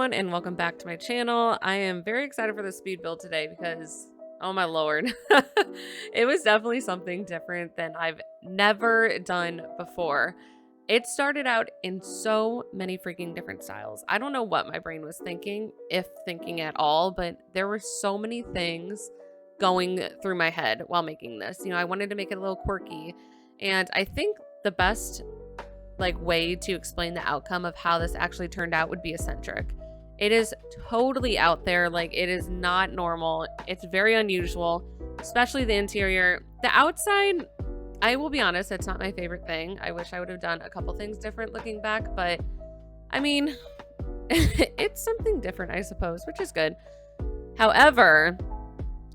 everyone, and welcome back to my channel. I am very excited for this speed build today because, oh my lord, it was definitely something different than I've never done before. It started out in so many freaking different styles. I don't know what my brain was thinking, if thinking at all, but there were so many things going through my head while making this. You know, I wanted to make it a little quirky, and I think the best way to explain the outcome of how this actually turned out would be eccentric. It is totally out there. Like, it is not normal. It's very unusual, especially the interior. The outside, I will be honest, it's not my favorite thing. I wish I would have done a couple things different looking back, but I mean, it's something different, I suppose, which is good. However,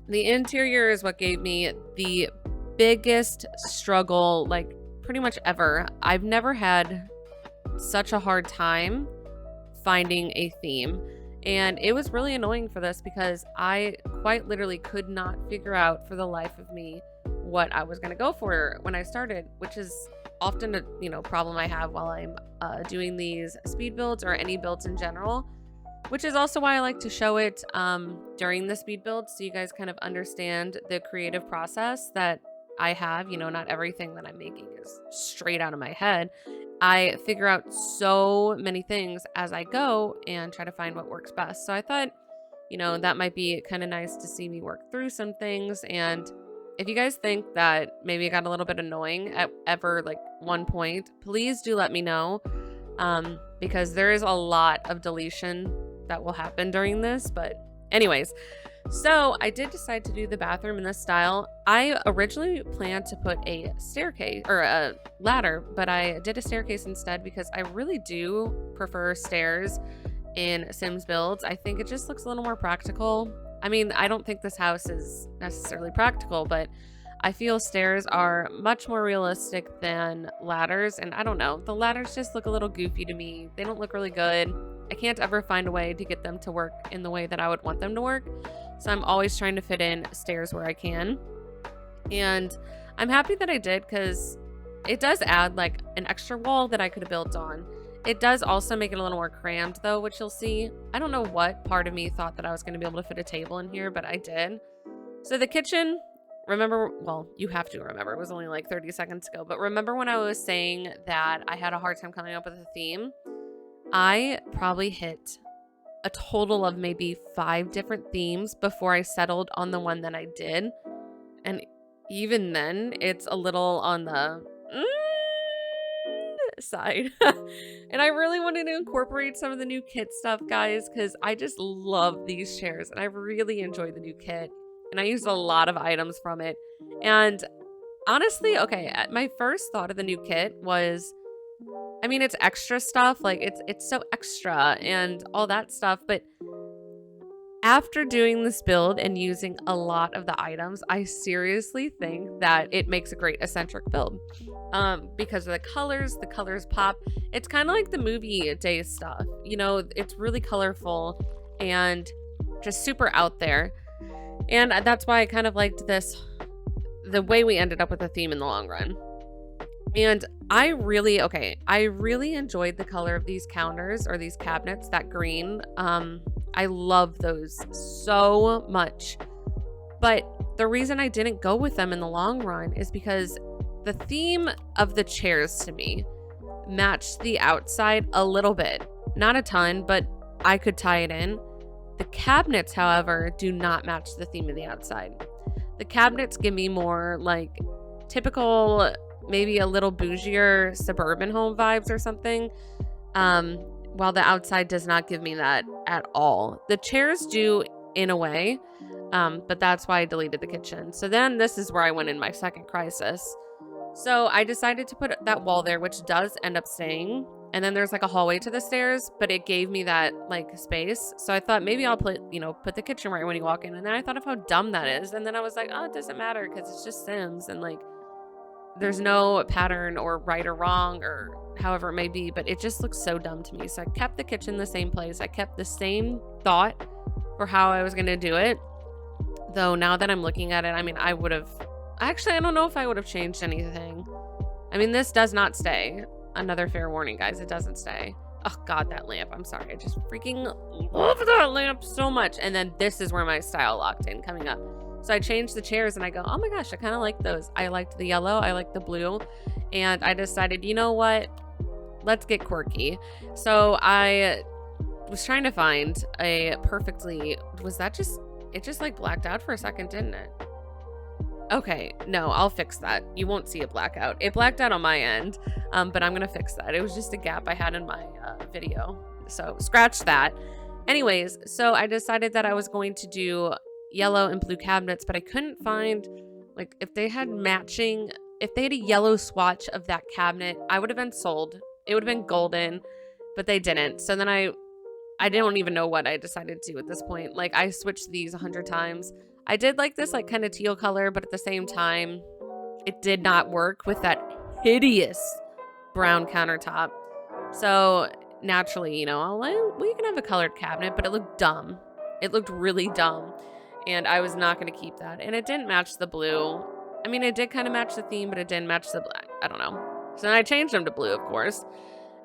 the interior is what gave me the biggest struggle, like, pretty much ever. I've never had such a hard time finding a theme, and it was really annoying for this because I quite literally could not figure out for the life of me what I was going to go for when I started, which is often a problem I have while I'm doing these speed builds or any builds in general, which is also why I like to show it during the speed build, so you guys kind of understand the creative process that I have. Not everything that I'm making is straight out of my head. I figure out so many things as I go and try to find what works best. So I thought, that might be kind of nice to see me work through some things. And if you guys think that maybe it got a little bit annoying at one point, please do let me know, because there is a lot of deletion that will happen during this. But anyways, so I did decide to do the bathroom in this style. I originally planned to put a staircase or a ladder, but I did a staircase instead because I really do prefer stairs in Sims builds. I think it just looks a little more practical. I mean, I don't think this house is necessarily practical, but I feel stairs are much more realistic than ladders. And I don't know, the ladders just look a little goofy to me. They don't look really good. I can't ever find a way to get them to work in the way that I would want them to work. So I'm always trying to fit in stairs where I can. And I'm happy that I did, because it does add like an extra wall that I could have built on. It does also make it a little more crammed though, which you'll see. I don't know what part of me thought that I was going to be able to fit a table in here, but I did. So the kitchen, remember, well, you have to remember, it was only like 30 seconds ago, but remember when I was saying that I had a hard time coming up with a theme? I probably hit a total of maybe 5 different themes before I settled on the one that I did. And even then, it's a little on the side. And I really wanted to incorporate some of the new kit stuff, guys, because I just love these chairs and I really enjoy the new kit. And I used a lot of items from it. And honestly, okay, my first thought of the new kit was, I mean, it's extra stuff, like it's so extra and all that stuff, but after doing this build and using a lot of the items, I seriously think that it makes a great eccentric build. Because of the colors pop. It's kind of like the movie day stuff, it's really colorful and just super out there. And that's why I kind of liked the way we ended up with the theme in the long run. And I really enjoyed the color of these counters or these cabinets, that green. I love those so much. But the reason I didn't go with them in the long run is because the theme of the chairs to me matched the outside a little bit. Not a ton, but I could tie it in. The cabinets, however, do not match the theme of the outside. The cabinets give me more like typical, maybe a little bougier suburban home vibes or something, while the outside does not give me that at all. The chairs do in a way, but that's why I deleted the kitchen. So then this is where I went in my second crisis. So I decided to put that wall there, which does end up staying. And then there's like a hallway to the stairs, but it gave me that like space. So I thought maybe I'll put the kitchen right when you walk in. And then I thought of how dumb that is. And then I was like, oh, it doesn't matter because it's just Sims. And like, there's no pattern or right or wrong or however it may be, but it just looks so dumb to me. So I kept the kitchen the same place. I kept the same thought for how I was going to do it. Though now that I'm looking at it, I mean, I don't know if I would have changed anything. I mean, this does not stay. Another fair warning, guys, it doesn't stay. Oh God, that lamp. I'm sorry. I just freaking love that lamp so much. And then this is where my style locked in coming up. So I changed the chairs and I go, oh my gosh, I kind of like those. I liked the yellow. I liked the blue. And I decided, you know what? Let's get quirky. So I was trying to find a perfectly, it just like blacked out for a second, didn't it? Okay, no, I'll fix that. You won't see a blackout. It blacked out on my end, but I'm gonna fix that. It was just a gap I had in my video, so scratch that. Anyways, so I decided that I was going to do yellow and blue cabinets, but I couldn't find, like, if they had a yellow swatch of that cabinet, I would have been sold. It would have been golden, but they didn't. So then I don't even know what I decided to do at this point. Like, I switched these 100 times. I did like this like kind of teal color, but at the same time, it did not work with that hideous brown countertop. So naturally, you know, we can have a colored cabinet, but it looked dumb. It looked really dumb. And I was not going to keep that. And it didn't match the blue. I mean, it did kind of match the theme, but it didn't match the black. I don't know. So then I changed them to blue, of course.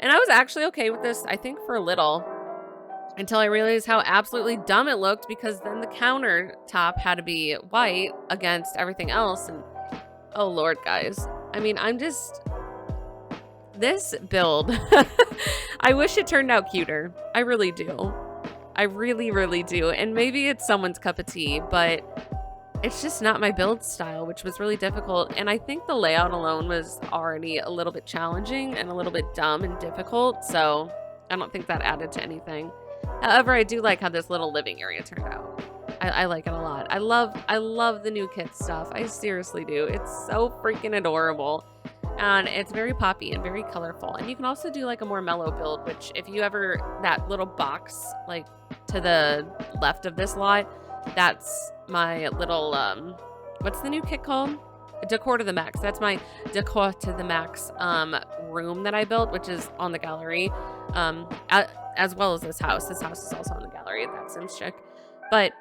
And I was actually okay with this, I think, for a little. Until I realized how absolutely dumb it looked, because then the countertop had to be white against everything else. And oh Lord, guys. I mean, this build, I wish it turned out cuter. I really do. I really, really do. And maybe it's someone's cup of tea, but it's just not my build style, which was really difficult. And I think the layout alone was already a little bit challenging and a little bit dumb and difficult. So I don't think that added to anything. However, I do like how this little living area turned out. I like it a lot. I love the new kit stuff. I seriously do. It's so freaking adorable. And it's very poppy and very colorful. And you can also do like a more mellow build, which if you ever, that little box like to the left of this lot, that's my little, what's the new kit called? Decor to the Max. That's my Decor to the Max room that I built, which is on the gallery. As well as this house. This house is also on the gallery at ThatSimsChick. But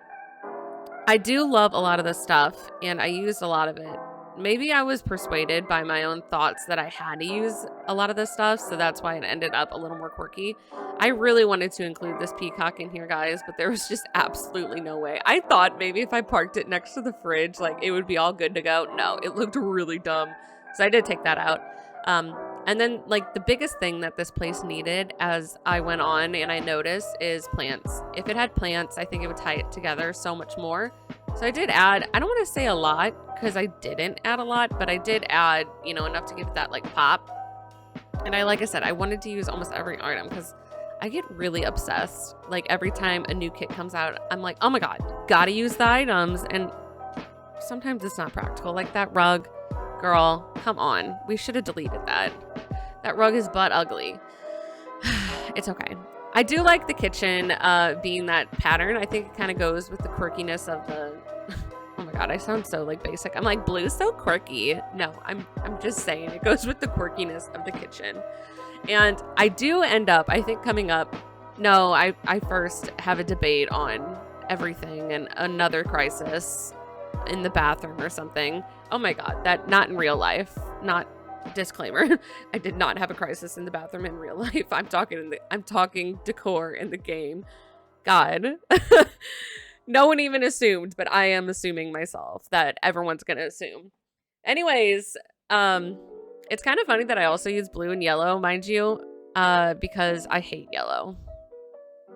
I do love a lot of this stuff, and I used a lot of it. Maybe I was persuaded by my own thoughts that I had to use a lot of this stuff, so that's why it ended up a little more quirky. I really wanted to include this peacock in here, guys, but there was just absolutely no way. I thought maybe if I parked it next to the fridge, like, it would be all good to go. No, it looked really dumb. So I did take that out. And then, like, the biggest thing that this place needed as I went on and I noticed is plants. If it had plants, I think it would tie it together so much more. So I did add, I don't want to say a lot because I didn't add a lot, but I did add, you know, enough to give it that, like, pop. And like I said, I wanted to use almost every item because I get really obsessed. Like, every time a new kit comes out, I'm like, oh my God, gotta use the items. And sometimes it's not practical. Like that rug. Girl, come on. We should have deleted that. That rug is butt ugly. It's okay. I do like the kitchen being that pattern. I think it kind of goes with the quirkiness of the... Oh my God, I sound so like basic. I'm like, blue's so quirky. No, I'm just saying it goes with the quirkiness of the kitchen. And I do end up, I think coming up... No, I first have a debate on everything and another crisis in the bathroom or something. Oh my God, that not in real life. Not disclaimer. I did not have a crisis in the bathroom in real life. I'm talking decor in the game. God. No one even assumed, but I am assuming myself that everyone's gonna assume. Anyways, it's kind of funny that I also use blue and yellow, mind you, because I hate yellow.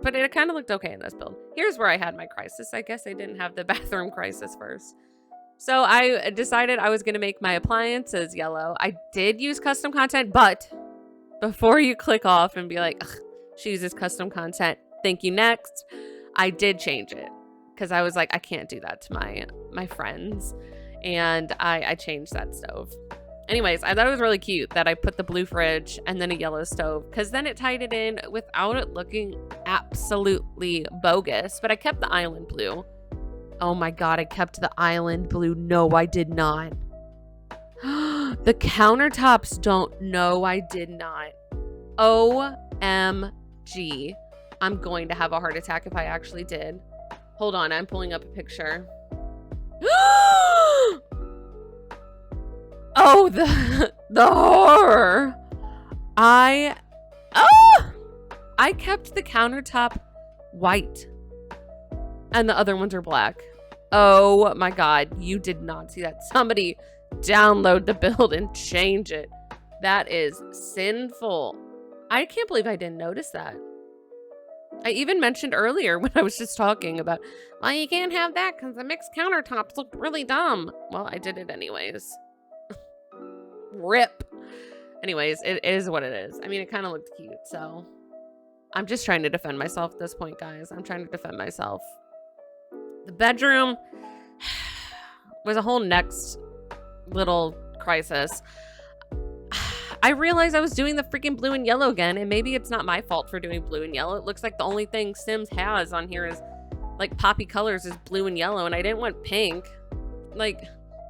But it kind of looked okay in this build. Here's where I had my crisis. I guess I didn't have the bathroom crisis first. So I decided I was going to make my appliances yellow. I did use custom content, but before you click off and be like, ugh, she uses custom content, thank you, next, I did change it. Because I was like, I can't do that to my friends. And I changed that stove. Anyways, I thought it was really cute that I put the blue fridge and then a yellow stove, because then it tied it in without it looking absolutely bogus. But I kept the island blue. Oh my God, I kept the island blue. No, I did not. The countertops don't. No, I did not. OMG. I'm going to have a heart attack if I actually did. Hold on, I'm pulling up a picture. Oh, the horror. I kept the countertop white and the other ones are black. Oh my God, you did not see that. Somebody download the build and change it. That is sinful. I can't believe I didn't notice that. I even mentioned earlier when I was just talking about, well, you can't have that because the mixed countertops look really dumb. Well, I did it anyways. Rip. Anyways, it is what it is. I mean, it kind of looked cute, so I'm just trying to defend myself at this point, guys. I'm trying to defend myself. The bedroom was a whole next little crisis. I realized I was doing the freaking blue and yellow again, and maybe it's not my fault for doing blue and yellow. It looks like the only thing Sims has on here is like poppy colors is blue and yellow, and I didn't want pink. Like,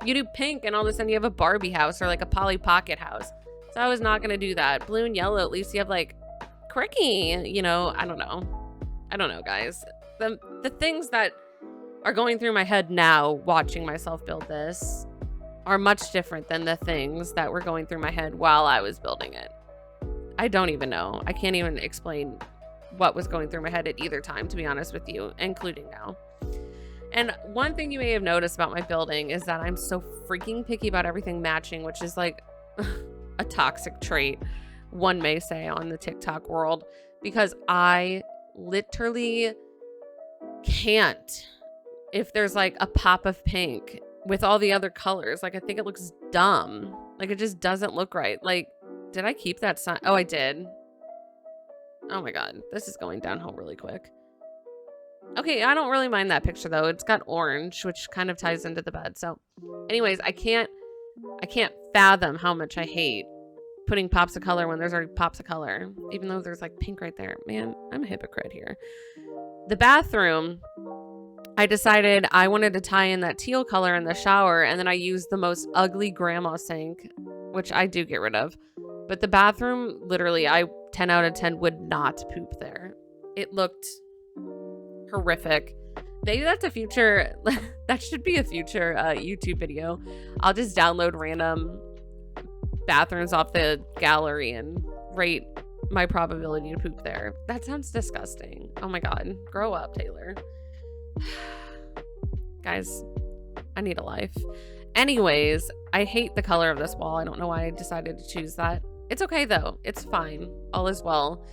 you do pink and all of a sudden you have a Barbie house or like a Polly Pocket house. So I was not going to do that. Blue and yellow, at least you have like Cricky, you know, I don't know, guys. The things that are going through my head now watching myself build this are much different than the things that were going through my head while I was building it. I don't even know. I can't even explain what was going through my head at either time, to be honest with you, including now. And one thing you may have noticed about my building is that I'm so freaking picky about everything matching, which is like a toxic trait, one may say, on the TikTok world, because I literally can't. If there's like a pop of pink with all the other colors, like I think it looks dumb. Like it just doesn't look right. Like, did I keep that sign? Oh, I did. Oh my God, this is going downhill really quick. Okay, I don't really mind that picture though. It's got orange, which kind of ties into the bed. So anyways, I can't fathom how much I hate putting pops of color when there's already pops of color, even though there's like pink right there. Man, I'm a hypocrite here. The bathroom, I decided I wanted to tie in that teal color in the shower, and then I used the most ugly grandma sink, which I do get rid of. But the bathroom, literally, 10 out of 10 would not poop there. It looked horrific. Maybe that's a future, that should be a future YouTube video. I'll just download random bathrooms off the gallery and rate my probability to poop there. That sounds disgusting. Oh my God, grow up, Taylor. Guys, I need a life. Anyways, I hate the color of this wall. I don't know why I decided to choose that. It's okay though. It's fine. All is well.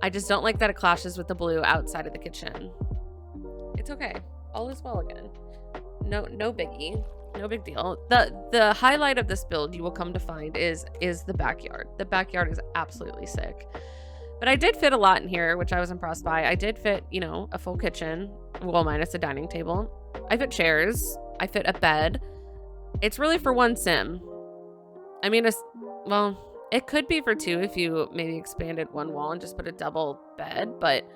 I just don't like that it clashes with the blue outside of the kitchen. It's okay. All is well again. No biggie. No big deal. The highlight of this build, you will come to find, is the backyard. The backyard is absolutely sick. But I did fit a lot in here, which I was impressed by. I did fit, you know, a full kitchen, well, minus a dining table. I fit chairs. I fit a bed. It's really for one sim. I mean, well, it could be for two if you maybe expanded one wall and just put a double bed, but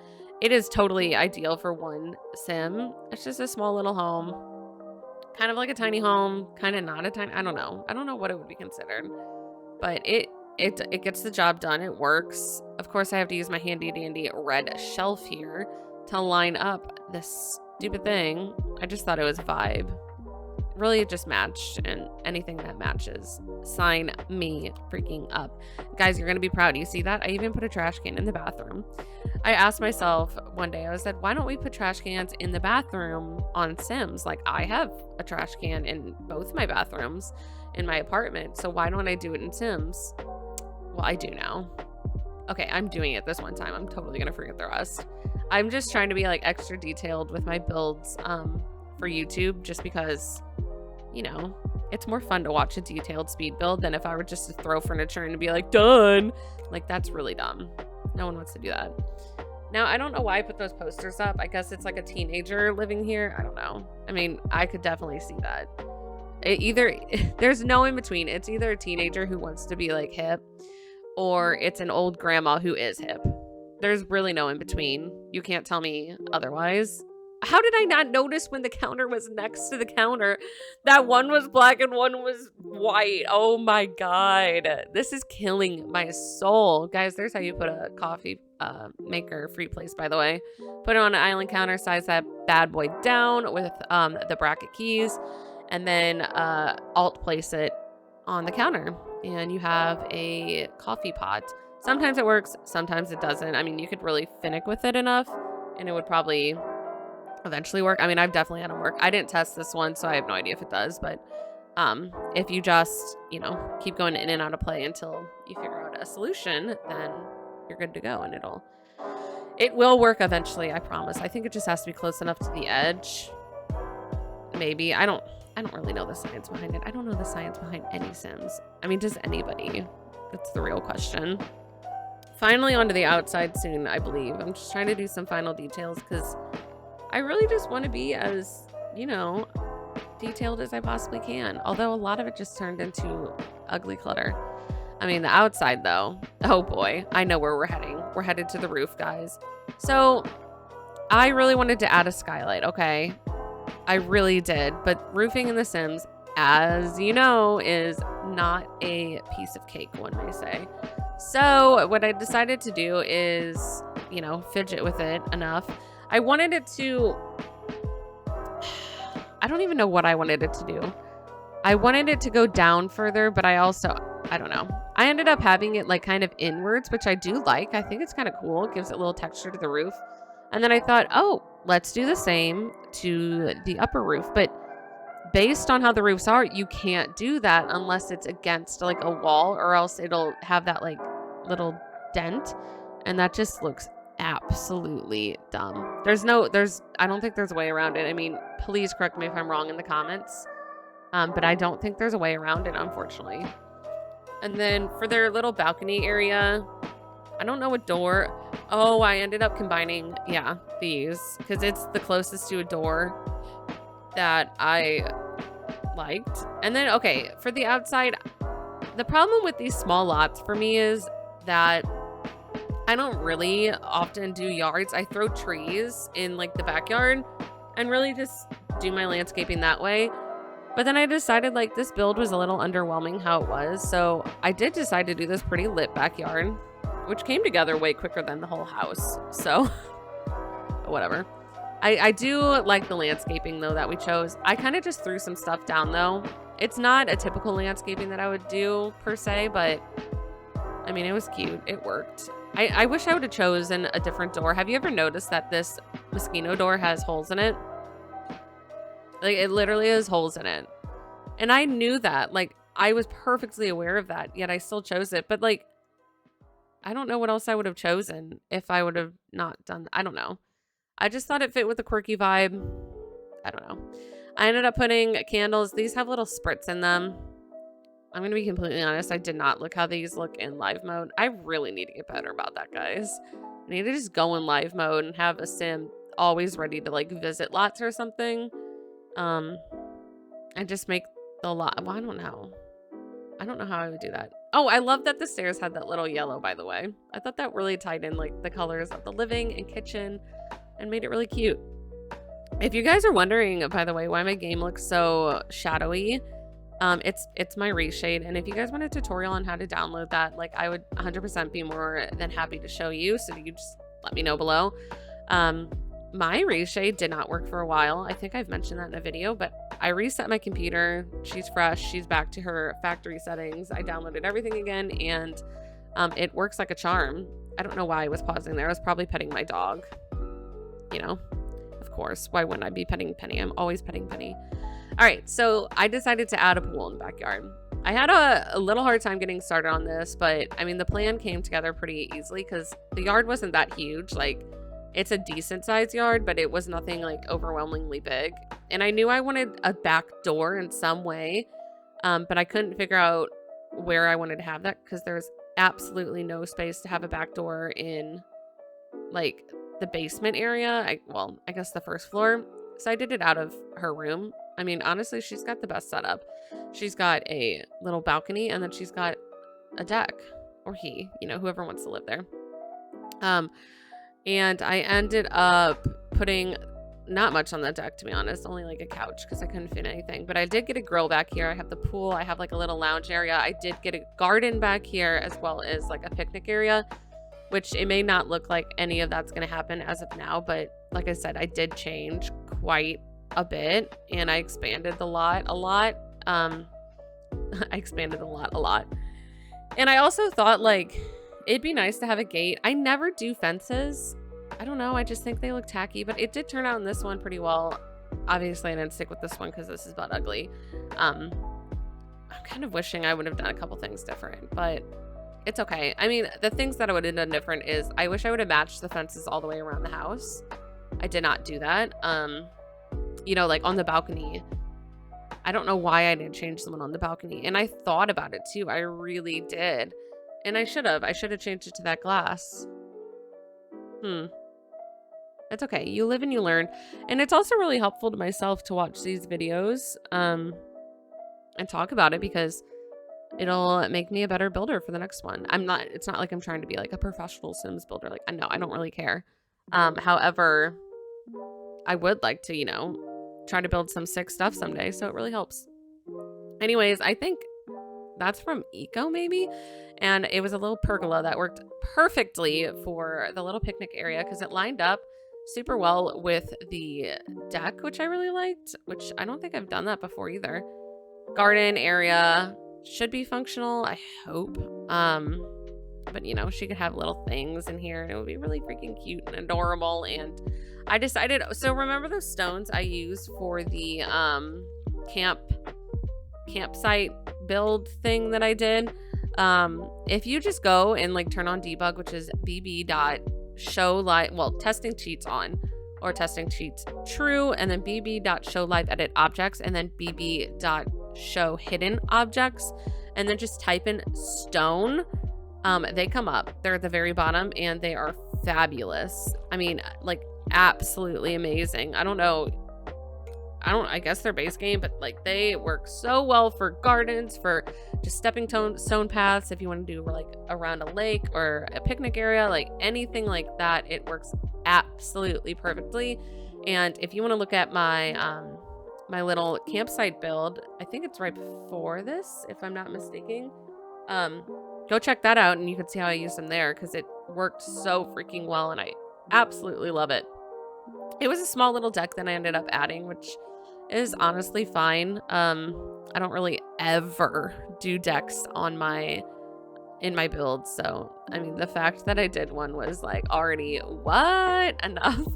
it is totally ideal for one sim. It's just a small little home. Kind of like a tiny home, kind of not a tiny, I don't know. I don't know what it would be considered, but it gets the job done. It works. Of course, I have to use my handy dandy red shelf here to line up this stupid thing. I just thought it was a vibe. Really, it just matched, and anything that matches, sign me freaking up. Guys, you're gonna be proud. You see that? I even put a trash can in the bathroom. I asked myself one day, I said, why don't we put trash cans in the bathroom on Sims? Like, I have a trash can in both my bathrooms in my apartment, so why don't I do it in Sims? Well, I do now. Okay, I'm doing it this one time. I'm totally gonna forget the rest. I'm just trying to be like extra detailed with my builds for YouTube, just because, you know, it's more fun to watch a detailed speed build than if I were just to throw furniture in and be like, done. Like, that's really dumb. No one wants to do that. Now, I don't know why I put those posters up. I guess it's like a teenager living here. I don't know. I mean, I could definitely see that. There's no in between. It's either a teenager who wants to be like hip, or it's an old grandma who is hip. There's really no in between. You can't tell me otherwise. How did I not notice when the counter was next to the counter that one was black and one was white? Oh my God. This is killing my soul. Guys, there's how you put a coffee maker, free place, by the way. Put it on an island counter, size that bad boy down with the bracket keys, and then alt place it on the counter. And you have a coffee pot Sometimes it works, sometimes it doesn't. I mean, you could really finick with it enough and it would probably eventually work. I mean, I've definitely had them work. I didn't test this one, so I have no idea if it does, but if you just, keep going in and out of play until you figure out a solution, then you're good to go and it will work eventually, I promise. I think it just has to be close enough to the edge. Maybe. I don't really know the science behind it. I don't know the science behind any Sims. I mean, does anybody? That's the real question. Finally onto the outside soon, I believe. I'm just trying to do some final details because I really just want to be as, detailed as I possibly can. Although a lot of it just turned into ugly clutter. I mean, the outside though, oh boy, I know where we're heading. We're headed to the roof, guys. So I really wanted to add a skylight, okay? I really did. But roofing in The Sims, as you know, is not a piece of cake, one may say. So what I decided to do is, fidget with it enough. I wanted it to, I don't even know what I wanted it to do. I wanted it to go down further, but I don't know. I ended up having it like kind of inwards, which I do like. I think it's kind of cool. It gives it a little texture to the roof. And then I thought, oh, let's do the same to the upper roof. But based on how the roofs are, you can't do that unless it's against like a wall, or else it'll have that like little dent. And that just looks absolutely dumb. I don't think there's a way around it. I mean, please correct me if I'm wrong in the comments. But I don't think there's a way around it, unfortunately. And then for their little balcony area, I don't know what door. Oh, I ended up combining, these, because it's the closest to a door that I liked. And then, okay, for the outside, the problem with these small lots for me is that I don't really often do yards. I throw trees in like the backyard and really just do my landscaping that way. But then I decided like this build was a little underwhelming how it was. So I did decide to do this pretty lit backyard, which came together way quicker than the whole house. So whatever. I do like the landscaping though that we chose. I kind of just threw some stuff down though. It's not a typical landscaping that I would do per se, but I mean, it was cute. It worked. I wish I would have chosen a different door. Have you ever noticed that this mosquito door has holes in it? Like, it literally has holes in it. And I knew that. Like, I was perfectly aware of that, yet I still chose it. But, like, I don't know what else I would have chosen if I would have not done. I don't know. I just thought it fit with the quirky vibe. I don't know. I ended up putting candles. These have little spritz in them. I'm going to be completely honest. I did not look how these look in live mode. I really need to get better about that, guys. I need to just go in live mode and have a sim always ready to, like, visit lots or something. And just make the lot. Well, I don't know. I don't know how I would do that. Oh, I love that the stairs had that little yellow, by the way. I thought that really tied in like the colors of the living and kitchen and made it really cute. If you guys are wondering, by the way, why my game looks so shadowy, it's my reshade. And if you guys want a tutorial on how to download that, like, I would 100% be more than happy to show you. So you just let me know below. My reshade did not work for a while. I think I've mentioned that in a video, but I reset my computer. She's fresh. She's back to her factory settings. I downloaded everything again, and it works like a charm. I don't know why I was pausing there. I was probably petting my dog. Of course. Why wouldn't I be petting Penny? I'm always petting Penny. All right, so I decided to add a pool in the backyard. I had a little hard time getting started on this, but I mean, the plan came together pretty easily because the yard wasn't that huge. Like, it's a decent sized yard, but it was nothing like overwhelmingly big. And I knew I wanted a back door in some way, but I couldn't figure out where I wanted to have that because there's absolutely no space to have a back door in like the basement area. I guess the first floor. So I did it out of her room. I mean, honestly, she's got the best setup. She's got a little balcony, and then she's got a deck, or whoever wants to live there. And I ended up putting not much on the deck, to be honest, only like a couch because I couldn't fit anything. But I did get a grill back here. I have the pool. I have like a little lounge area. I did get a garden back here as well as like a picnic area, which it may not look like any of that's going to happen as of now. But like I said, I did change quite a bit, and I expanded the lot a lot. I expanded the lot a lot. And I also thought, like, It'd be nice to have a gate. I never do fences. I don't know. I just think they look tacky, but it did turn out in this one pretty well. Obviously, I didn't stick with this one because this is butt ugly. I'm kind of wishing I would have done a couple things different, but it's okay. I mean, the things that I would have done different is I wish I would have matched the fences all the way around the house. I did not do that. You know, like on the balcony, I don't know why I didn't change someone on the balcony. And I thought about it too. I really did. And I should have changed it to that glass. It's okay. You live and you learn. And it's also really helpful to myself to watch these videos and talk about it because it'll make me a better builder for the next one. It's not like I'm trying to be like a professional Sims builder. Like, no, I don't really care. However, I would like to, you know, try to build some sick stuff someday. So it really helps. Anyways, I think that's from Eco maybe. And it was a little pergola that worked perfectly for the little picnic area because it lined up super well with the deck, which I really liked, which I don't think I've done that before either. Garden area should be functional, I hope. But you know, she could have little things in here and it would be really freaking cute and adorable. And I decided, so remember those stones I used for the campsite build thing that I did? If you just go and like turn on debug, which is testing cheats on, or testing cheats true, and then bb.show live edit objects, and then bb.show hidden objects, and then just type in stone, they come up. They're at the very bottom and they are fabulous. I mean, like absolutely amazing. I guess they're base game, but like they work so well for gardens, for just stepping stone paths. If you want to do like around a lake or a picnic area, like anything like that, it works absolutely perfectly. And if you want to look at my my little campsite build, I think it's right before this, if I'm not mistaken. Go check that out and you can see how I used them there because it worked so freaking well and I absolutely love it. It was a small little deck that I ended up adding, which is honestly fine. I don't really ever do decks in my build, so I mean the fact that I did one was like already enough.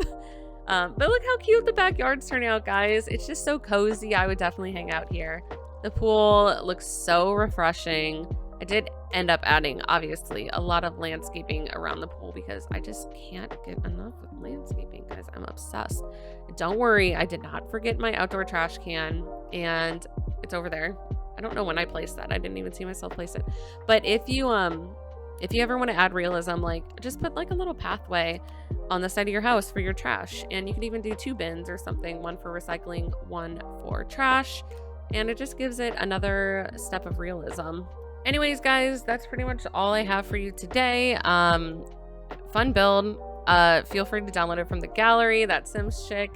But look how cute the backyard's turning out, guys. It's just so cozy. I would definitely hang out here. The pool looks so refreshing. I did end up adding, obviously, a lot of landscaping around the pool because I just can't get enough with landscaping, guys. I'm obsessed. Don't worry, I did not forget my outdoor trash can, and it's over there. I don't know when I placed that. I didn't even see myself place it. But if you ever want to add realism, like just put like a little pathway on the side of your house for your trash, and you can even do 2 bins or something, one for recycling, one for trash, and it just gives it another step of realism. Anyways, guys, that's pretty much all I have for you today. Fun build. Feel free to download it from the gallery, ThatSimsChick.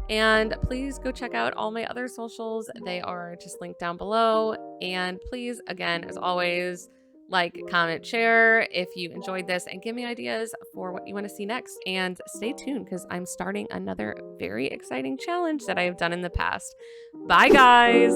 And please go check out all my other socials. They are just linked down below. And please, again, as always, like, comment, share if you enjoyed this, and give me ideas for what you want to see next. And stay tuned because I'm starting another very exciting challenge that I have done in the past. Bye, guys.